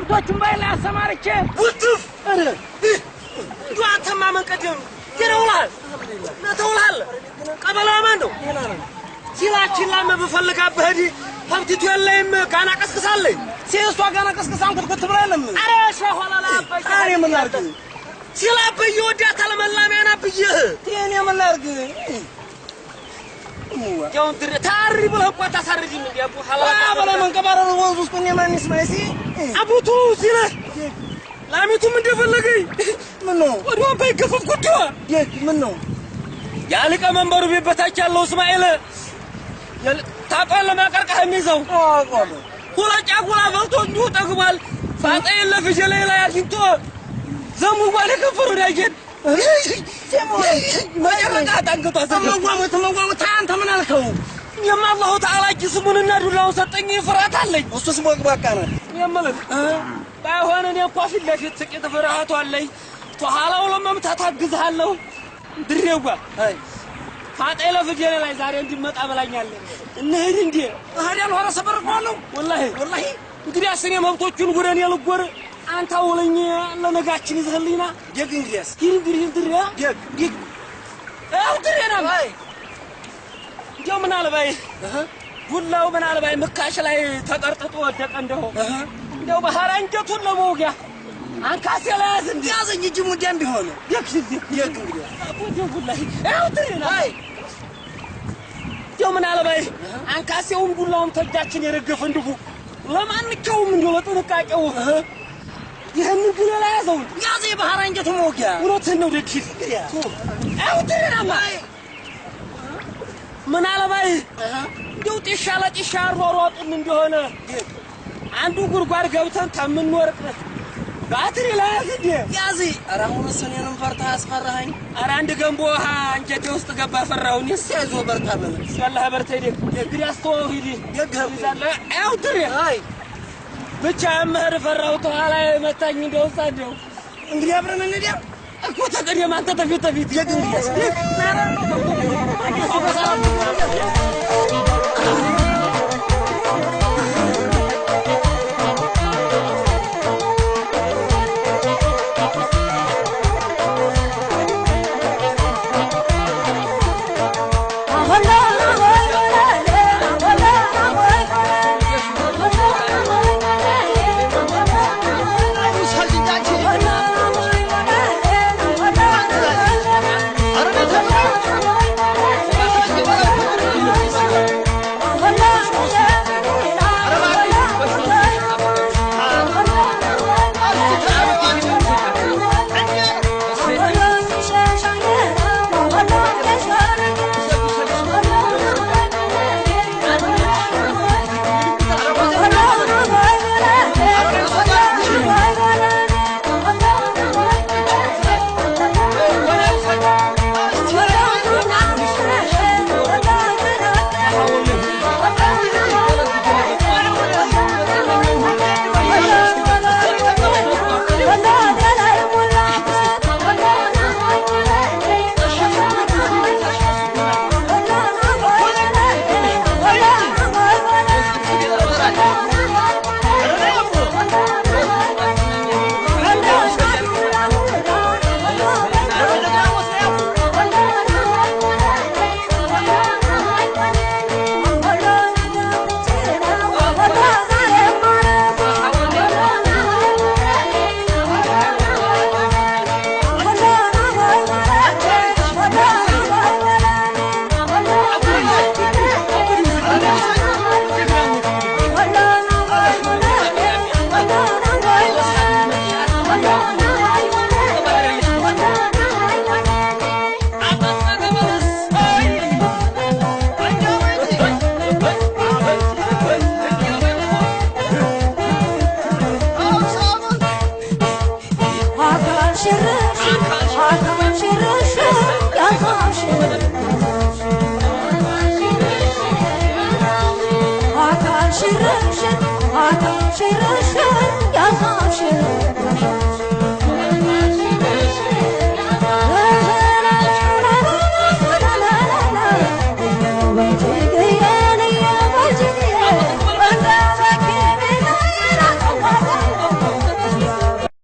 كابتن بايلا سمارك وطف دوات ما من قدم يرولال ما تولال قبل امانو سيلاچن لام بفلقا بهدي حبتيتو يلهم كانا قسقسالي سيسوا كانا قسقسان كنت بلايلم اري شيخ ولا لا اري من لارك سيلا بيودا تلملامينا بيه تيني من لارك يوم تاري بلا قطا سردي من يابو حلا بلا من كبار وانزوس كني ما نسمعسي ابوتو سيله لاميتو من دفلغي منو ودو بايكفف كدوا يك منو يالك منبر بيبتاچ ያለው እስማኤል ታቆለ ማቀርቀህ የሚዘው አቆለ ሁላጫ ጉላ በልቶ እንዲሁ ጠግቧል ፋጤን ለፍጀለ ላይ አግኝቶ ዘሙ ባለ ከፈሩ ዳጀን ማጨረቃ ታንገቷ ተመጓሙት አንተ ምን አልከው يما الله تعالى جسمنا ندلو ሰጠኝ ፍራት አለኝ እሱስ ሞቅባቃ ነው የምልህ ባይሆን እኔ እኮ ፊት ለፊት ጥቂት ፍራቱ አለኝ ተኋላው ለመምታት አግዝሃለሁ ድሬዋ አይ ፋጤ ለፍጀለ ላይ ዛሬ እንዲመጣ በላኛለ እንሂድ እንዴ ታዲያ ነው ሰበር ቆለው ወላሂ እንግዲህ አስኔ መብቶቹን ጉረን የልጎር አንተ አውለኝ ለነጋችን ይዘህልኝና ደግ እንግዲያስ ድሪያ ደግ አው ድሬና አይ ጀው ምን አልባይ ጉላው ምን አልባይ መካሽ ላይ ተቀርጥጦ ወደቀ እንደው በሐራንጀቱን ለሞጊያ አንካሴ ላይ ያዘኝ እጅ ሙዲያም ቢሆን ደግ እንግዲህ አቦጆ ጉላይ አው ድሬና አይ ጀው ምን አልባይ አንካሴውም ጉላውም ተጃችን የረገፈ እንድፉ ለማንከውም እንደው በጥንቃቄው ይሄንን ግን ያዘው ያዘ በሐራንጀቱ ሞጊያ ወሮተን ነው ደግ አው ድሬና አይ ምን አለባይ እንደው ጢሻ ሮሮጥን እንደሆነ አንዱ ጉርጓር ገብተን ተምንወርቅ ባትሪ ላይ አግዴ ያዚ አራሁን ሰኔንም ፈርታ አስፈራኸኝ አራ አንድ ገንቦ አንጀቴ ውስጥ ገባ ፈራውን ይሰዞ በርታ በለ ሰላህ በርተይ እንግዲህ አስተው ሂዲ ይዛለ አው ድሬ አይ ብቻ መህር ፈራው ተኋላ መታኝ እንደው ሳደው እንግዲህ አብረን እንዴ እኮ ተቀደም አንተ ተፊት የግንግዲያስ